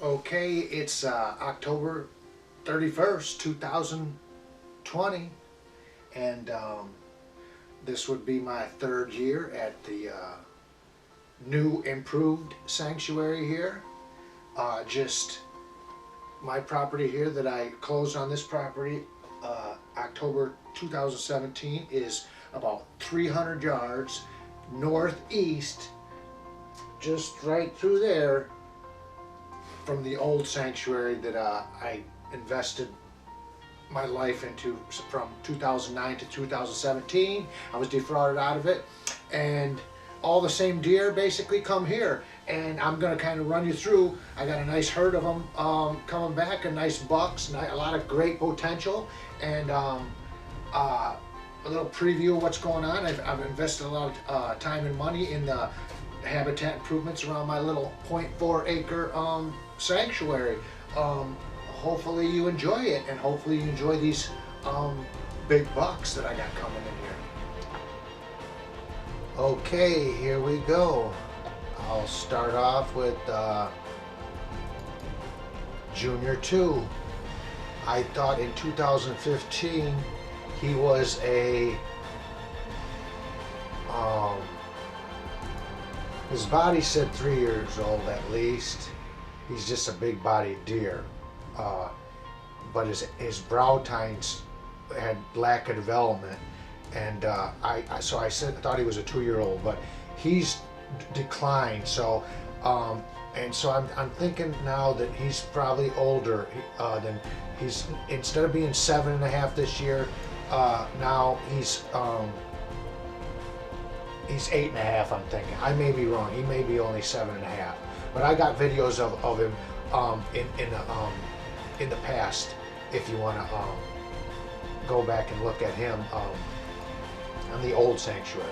Okay, it's October 31st, 2020, and this would be my third year at the new improved sanctuary here. Just my property here that I closed on this property October 2017 is about 300 yards northeast, just right through there from the old sanctuary that I invested my life into from 2009 to 2017. I was defrauded out of it, and all the same deer basically come here, and I'm going to kind of run you through. I got a nice herd of them coming back, a nice bucks, a lot of great potential, and a little preview of what's going on. I've invested a lot of time and money in the habitat improvements around my little 0.4 acre sanctuary. Hopefully you enjoy it, and hopefully you enjoy these big bucks that I got coming in here. Okay, here we go. I'll start off with Junior 2. I thought in 2015 he was a his body said 3 years old at least. He's just a big bodied deer, but his brow tines had lack of development, and I thought he was a 2-year-old, but he's declined. So and so I'm thinking now that he's probably older than instead of being 7.5 this year, now he's 8.5. I'm thinking. I may be wrong. He may be only 7.5. But I got videos of him in the past. If you want to go back and look at him on the old sanctuary.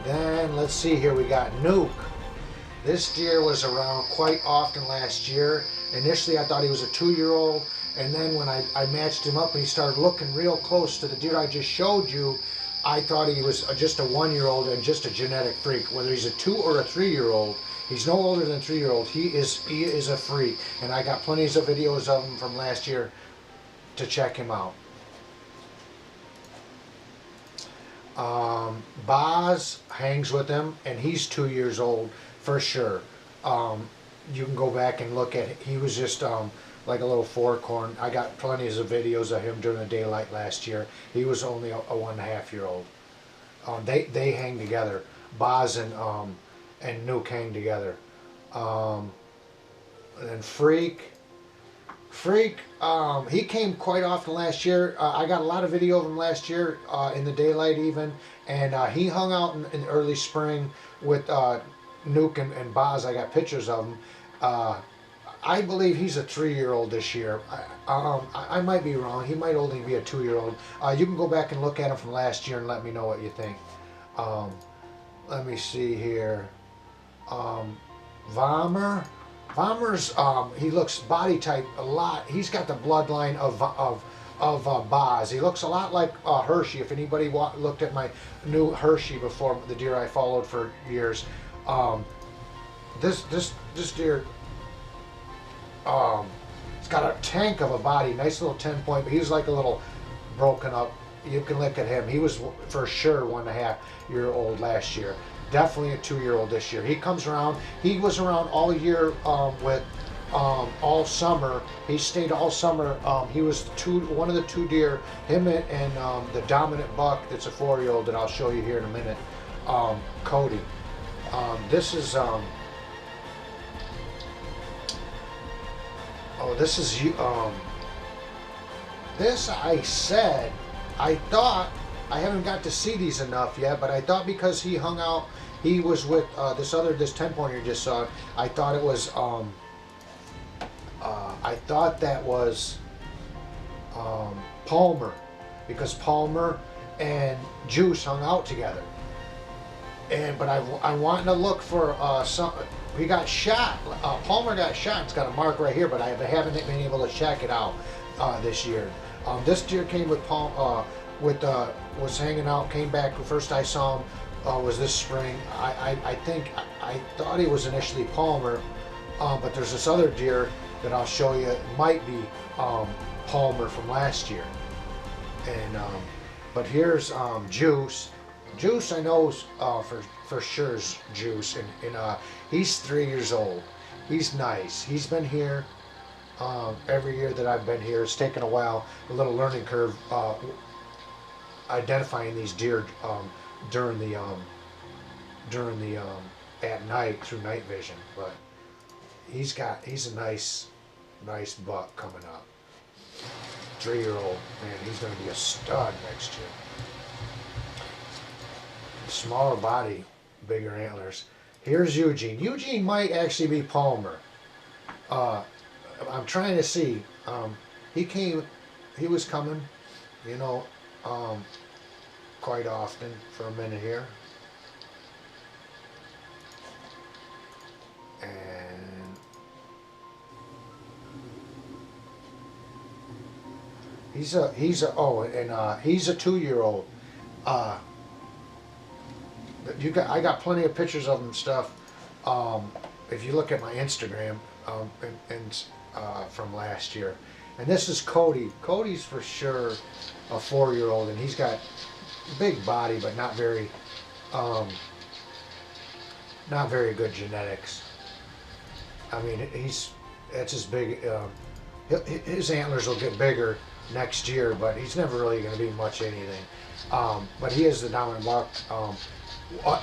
Then let's see here. We got Nuke. This deer was around quite often last year. Initially, I thought he was a 2-year-old, and then when I matched him up and he started looking real close to the deer I just showed you, I thought he was just a 1-year-old and just a genetic freak. Whether he's a 2 or a 3-year-old, he's no older than a 3-year-old. He is a freak, and I got plenty of videos of him from last year to check him out. Boz hangs with him, and he's 2 years old for sure. You can go back and look at it. He was just like a little forkhorn. I got plenty of videos of him during the daylight last year. He was only a 1.5-year-old. They hang together. Boz and Nuke hang together. And then Freak, he came quite often last year. I got a lot of video of him last year in the daylight even, and he hung out in the early spring with Nuke and Boz. I got pictures of him. I believe he's a 3-year-old this year. I might be wrong. He might only be a 2-year-old. You can go back and look at him from last year and let me know what you think. Let me see here. Vomer's he looks body type a lot. He's got the bloodline of Boz. He looks a lot like Hershey. If anybody looked at my new Hershey before, the deer I followed for years, this deer, it's got a tank of a body, nice little 10-point, but he was like a little broken up. You can look at him. He was for sure 1.5-year-old last year. Definitely a 2-year-old this year. He comes around. He was around all year with all summer. He stayed all summer. He was one of the 2 deer. Him and the dominant buck that's a 4-year-old that I'll show you here in a minute. Cody. This is this I thought, I haven't got to see these enough yet, but I thought because he hung out, he was with this 10-pointer you just saw, I thought it was I thought that was Palmer, because Palmer and Juice hung out together. But I wanted to look for some. He got shot. Palmer got shot. It's got a mark right here, but I haven't been able to check it out this year. This deer came with was hanging out. Came back. The first I saw him was this spring. I thought he was initially Palmer, But there's this other deer that I'll show you. It might be Palmer from last year. And but here's Juice. Juice I know for sure is Juice, and he's 3 years old. He's nice. He's been here every year that I've been here. It's taken a while, a little learning curve, identifying these deer during the at night through night vision. But he's a nice buck coming up. 3-year-old, man, he's going to be a stud next year. Smaller body, bigger antlers. Here's Eugene. Eugene might actually be Palmer. I'm trying to see. He was coming, you know, quite often for a minute here. And he's a 2-year-old. I got plenty of pictures of him and stuff. If you look at my Instagram, from last year. And this is Cody. Cody's for sure a 4-year-old, and he's got big body, but not very good genetics. I mean, that's as big. His antlers will get bigger next year, but he's never really going to be much anything. But he is the dominant buck,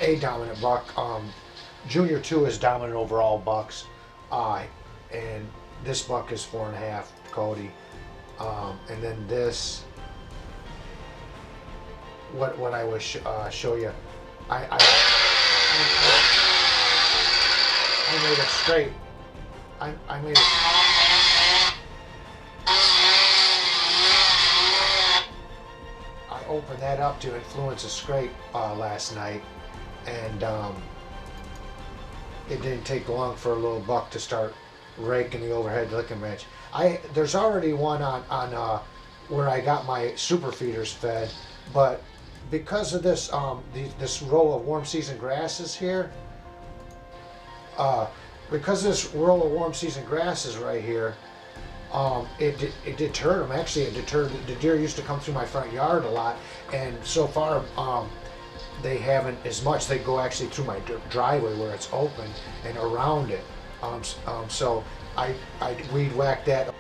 a dominant buck. Junior 2 is dominant over all bucks, and this buck is 4.5, Cody. And then this, what I would show you, I made it straight. I made it. I opened that up to influence a scrape last night, and it didn't take long for a little buck to start raking the overhead licking bench. There's already one on where I got my super feeders fed, but because of this this row of warm season grasses here, because this row of warm season grasses right here, it deterred them. Actually, it deterred the deer. Used to come through my front yard a lot, and so far they haven't as much. They go actually through my driveway where it's open and around it. So I weed whacked that